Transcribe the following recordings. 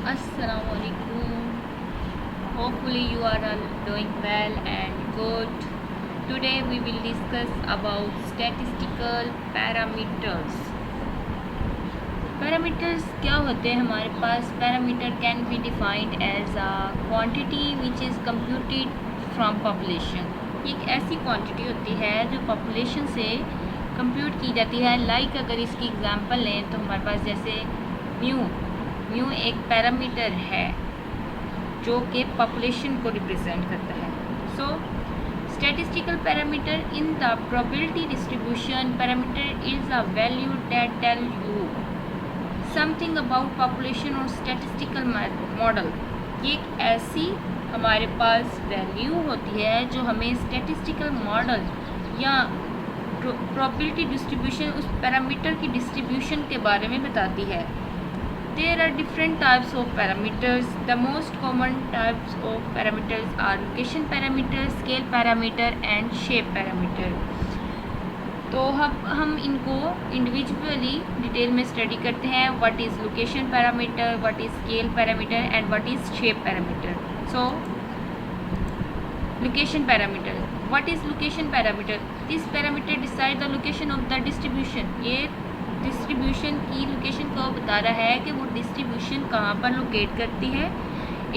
Assalamualaikum. Hopefully you are all doing well and good. Today we will discuss about statistical parameters. Parameters क्या होते हैं हमारे पास? Parameter can be defined as a quantity which is computed from population. एक ऐसी quantity होती है जो population से compute की जाती है. Like अगर इसकी example लें तो हमारे पास जैसे म्यू एक पैरामीटर है जो कि पॉपुलेशन को रिप्रेजेंट करता है. So statistical parameter in the probability distribution parameter is a value that tell you something about population और स्टैटिस्टिकल मॉडल. ये एक ऐसी हमारे पास वैल्यू होती है जो हमें स्टैटिस्टिकल मॉडल या प्रोबेबिलिटी डिस्ट्रीब्यूशन उस पैरामीटर की डिस्ट्रीब्यूशन के बारे में बताती है. There are different types of parameters. The most common types of parameters are location parameter, scale parameter and shape parameter. तो हम इनको इंडिविजुअली डिटेल में स्टडी करते हैं. What is location parameter, what is scale parameter and what is shape parameter. So location parameter. What is location parameter? This parameter decide the location of the distribution. ये distribution की location को बता रहा है कि वो डिस्ट्रीब्यूशन कहाँ पर लोकेट करती है.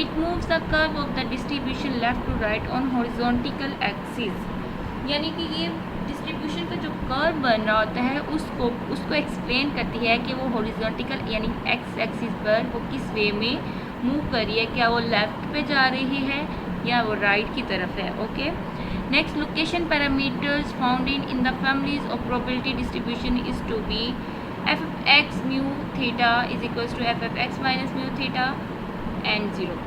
It moves the curve of the distribution left to right on horizontal axis. यानी कि ये डिस्ट्रीब्यूशन का जो कर्व बन रहा होता है उसको एक्सप्लेन करती है कि वो हॉरिजॉन्टल यानी एक्स एक्सिस पर वो किस वे में मूव कर रही है. क्या वो लेफ्ट पे जा रही है या वो राइट की तरफ है. Okay. Next, location parameters found in the families of probability distribution is to be f(x mu theta is equals to f(x minus mu theta and 0).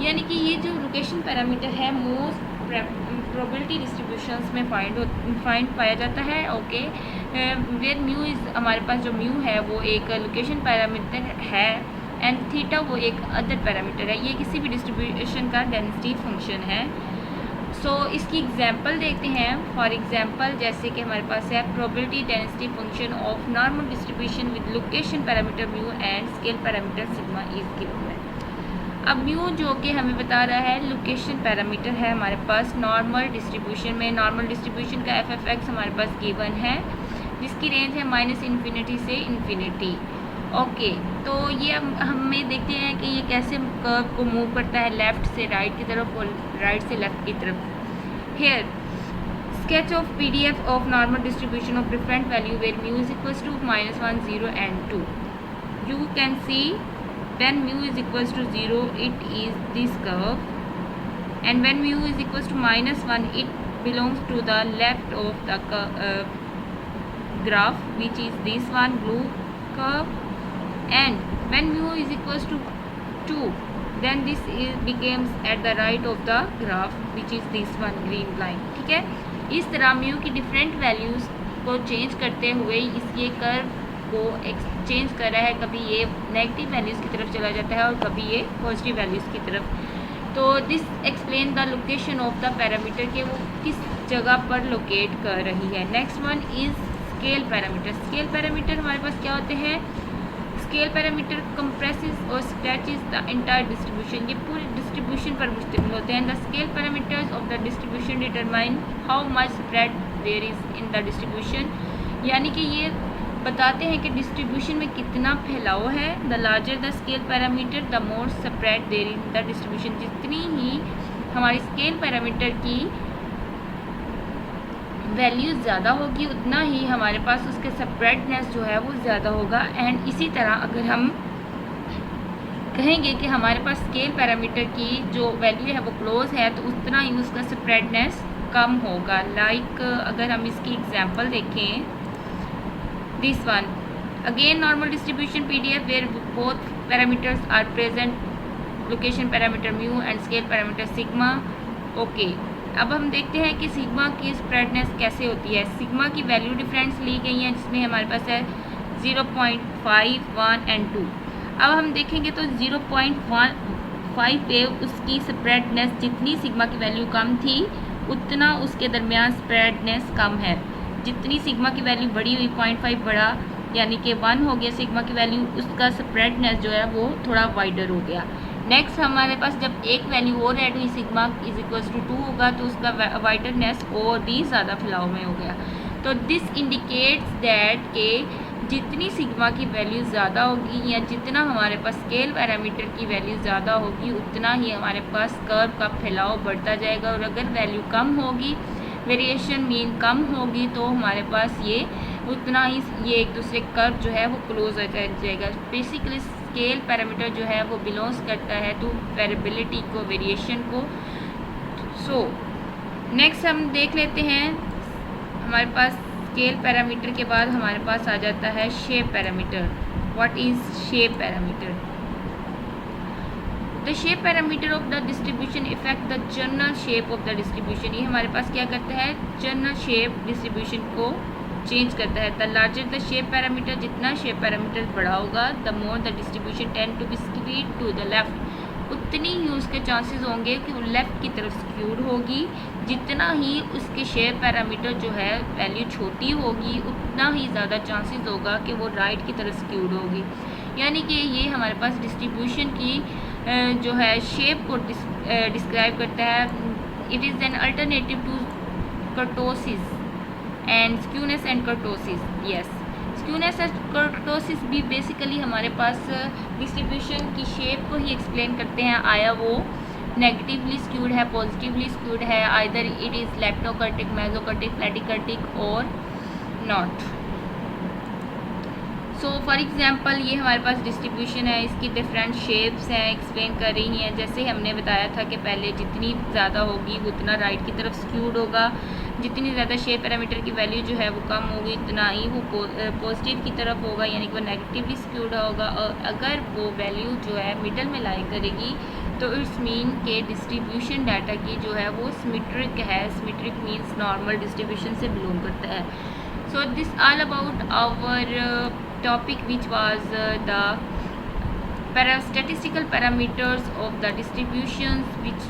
यानी कि ये जो लोकेशन पैरामीटर है मोस्ट प्रोबेबिलिटी डिस्ट्रीब्यूशंस में find पाया जाता है. Okay. Where mu is हमारे पास जो म्यू है वो एक लोकेशन पैरामीटर है एंड थीटा वो एक अदर पैरामीटर है. ये किसी भी डिस्ट्रीब्यूशन का डेंसिटी फंक्शन है. सो इसकी एग्जांपल देखते हैं. फॉर एग्जांपल जैसे कि हमारे पास है probability density function of normal distribution with location parameter mu and scale parameter sigma is given है. अब म्यू जो कि हमें बता रहा है लोकेशन पैरामीटर है हमारे पास नॉर्मल डिस्ट्रीब्यूशन में. नॉर्मल डिस्ट्रीब्यूशन का f(x) हमारे पास गिवन है जिसकी रेंज है -इन्फिनिटी से इन्फिनिटी. ओके. तो ये हमें देखते हैं कि ये कैसे कर्व को मूव करता है लेफ़्ट से राइट की तरफ और राइट से लेफ़्ट की तरफ. Here sketch of PDF of normal distribution of different value where mu is equals to -1 0 and 2. You can see when mu is equals to 0 it is this curve and when mu is equals to -1 it belongs to the left of the graph which is this one blue curve. And when mu is equals to 2 then this becomes at the right of the graph which is this one green line. ठीक है. इस तरह mu की different values को change करते हुए ये curve को चेंज कर रहा है. कभी ये नेगेटिव वैल्यूज़ की तरफ चला जाता है और कभी ये पॉजिटिव वैल्यूज़ की तरफ. तो this explain the location of the parameter के वो किस जगह पर लोकेट कर रही है. Next one is scale parameter. Scale parameter हमारे पास क्या होते हैं? स्केल पैरामीटर कंप्रेसेस और स्क्रैचेस द एंटायर डिस्ट्रीब्यूशन. ये पूरे डिस्ट्रीब्यूशन पर मुश्तमिल होते हैं. The scale parameters of the distribution determine how much spread there is in the distribution. यानी कि ये बताते हैं कि डिस्ट्रीब्यूशन में कितना फैलाव है. The larger the scale parameter the more spread there in the distribution. जितनी ही हमारी स्केल पैरामीटर की वैल्यू ज़्यादा होगी उतना ही हमारे पास उसके स्प्रेडनेस जो है वो ज़्यादा होगा. एंड इसी तरह अगर हम कहेंगे कि हमारे पास स्केल पैरामीटर की जो वैल्यू है वो क्लोज है तो उतना ही उसका स्प्रेडनेस कम होगा. लाइक अगर हम इसकी एग्जांपल देखें this one again normal distribution PDF where both parameters are present location parameter mu and scale parameter sigma. okay. अब हम देखते हैं कि सिग्मा की स्प्रेडनेस कैसे होती है. सिग्मा की वैल्यू डिफरेंस ली गई है जिसमें हमारे पास है 0.5 1 and 2. अब हम देखेंगे तो 0.5 पे उसकी स्प्रेडनेस जितनी सिग्मा की वैल्यू कम थी उतना उसके दरमियान स्प्रेडनेस कम है. जितनी सिग्मा की वैल्यू बड़ी हुई 0.5 बढ़ा यानी कि 1 हो गया सिग्मा की वैल्यू, उसका स्प्रेडनेस जो है वो थोड़ा वाइडर हो गया। नेक्स्ट हमारे पास जब एक वैल्यू और ऐड हुई सिग्मा इज इक्वल्स टू 2 होगा तो उसका वाइडरनेस और भी ज़्यादा फैलाव में हो गया। तो दिस इंडिकेट्स दैट के जितनी सिग्मा की वैल्यू ज़्यादा होगी या जितना हमारे पास स्केल पैरामीटर की वैल्यू ज़्यादा होगी उतना ही हमारे पास कर्व का फैलाव बढ़ता जाएगा, और अगर वैल्यू कम होगी, वेरिएशन मीन कम होगी, तो हमारे पास ये उतना ही ये एक दूसरे कर्व जो है वो क्लोज हो जाएगा। बेसिकली स्केल पैरामीटर जो है वो बिलोंग्स करता है टू वेरिएबिलिटी को, वेरिएशन को। सो नेक्स्ट हम देख लेते हैं, हमारे पास स्केल पैरामीटर के बाद हमारे पास आ जाता है shape parameter. What is shape parameter? The shape parameter of the distribution effect the general shape of the distribution. ये हमारे पास क्या करता है, जनरल शेप डिस्ट्रीब्यूशन को चेंज करता है। The larger the shape parameter, जितना शेप पैरामीटर बड़ा होगा, the more the distribution tend to be skewed to the left, उतनी ही उसके चांसेस होंगे कि वो लेफ़्ट की तरफ स्क्यूड होगी। जितना ही उसके शेप पैरामीटर जो है वैल्यू छोटी होगी उतना ही ज़्यादा चांसेस होगा कि वो राइट की तरफ स्क्यूड होगी। यानी कि ये हमारे पास डिस्ट्रीब्यूशन की जो है शेप को डिस्क्राइब करता है। It is an alternative to kurtosis and skewness and kurtosis. Yes, skewness and kurtosis भी बेसिकली हमारे पास डिस्ट्रीब्यूशन की शेप को ही एक्सप्लेन करते हैं। आया वो नेगेटिवली स्क्यूड है, पॉजिटिवली स्क्यूड है, आइदर इट इज़ लेप्टोकर्टिक, मेसोकर्टिक, प्लेटिकर्टिक और नॉट। सो फॉर एग्जांपल ये हमारे पास डिस्ट्रीब्यूशन है, इसकी डिफरेंट शेप्स हैं, एक्सप्लेन कर रही हैं। जैसे हमने बताया था कि पहले जितनी ज़्यादा होगी वो उतना राइट की तरफ स्क्यूड होगा, जितनी ज़्यादा शेप पैरामीटर की वैल्यू जो है वो कम होगी उतना ही वो पॉजिटिव की तरफ होगा, यानी कि वो नेगेटिवली स्क्यूड होगा। और अगर वो वैल्यू जो है मिडल में लाई करेगी तो इट्स मीन के डिस्ट्रीब्यूशन डाटा की जो है वो सिमेट्रिक है। सिमेट्रिक मीन्स नॉर्मल डिस्ट्रीब्यूशन से बिलोंग करता है। So this all about our topic which was the statistical parameters of the distributions which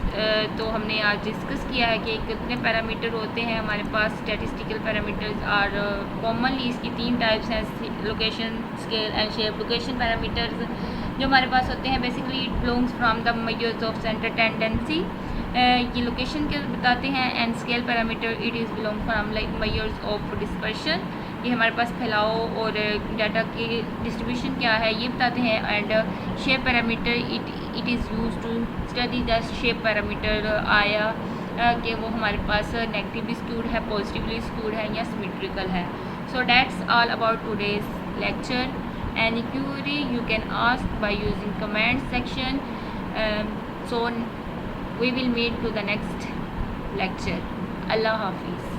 तो हमने आज डिस्कस किया है कि कितने पैरामीटर होते हैं हमारे पास। स्टैटिस्टिकल पैरामीटर्स और कॉमनली इसकी 3 टाइप्स हैं, location, scale and shape. Location parameters जो हमारे पास होते हैं basically it belongs from the measures of centre tendency, ये लोकेशन के बताते हैं। And scale parameter it is belong from like measures of dispersion, ये हमारे पास फैलाव और डाटा की डिस्ट्रीब्यूशन क्या है ये बताते हैं। And shape parameter it is use to study the shape parameter, आया कि वो हमारे पास नेगेटिवली स्क्यूड है, पॉजिटिवली स्क्यूड है या सिमेट्रिकल है। So that's all about today's lecture. Any query you can ask by using comment section. So we will meet to the next lecture. Allah Hafiz.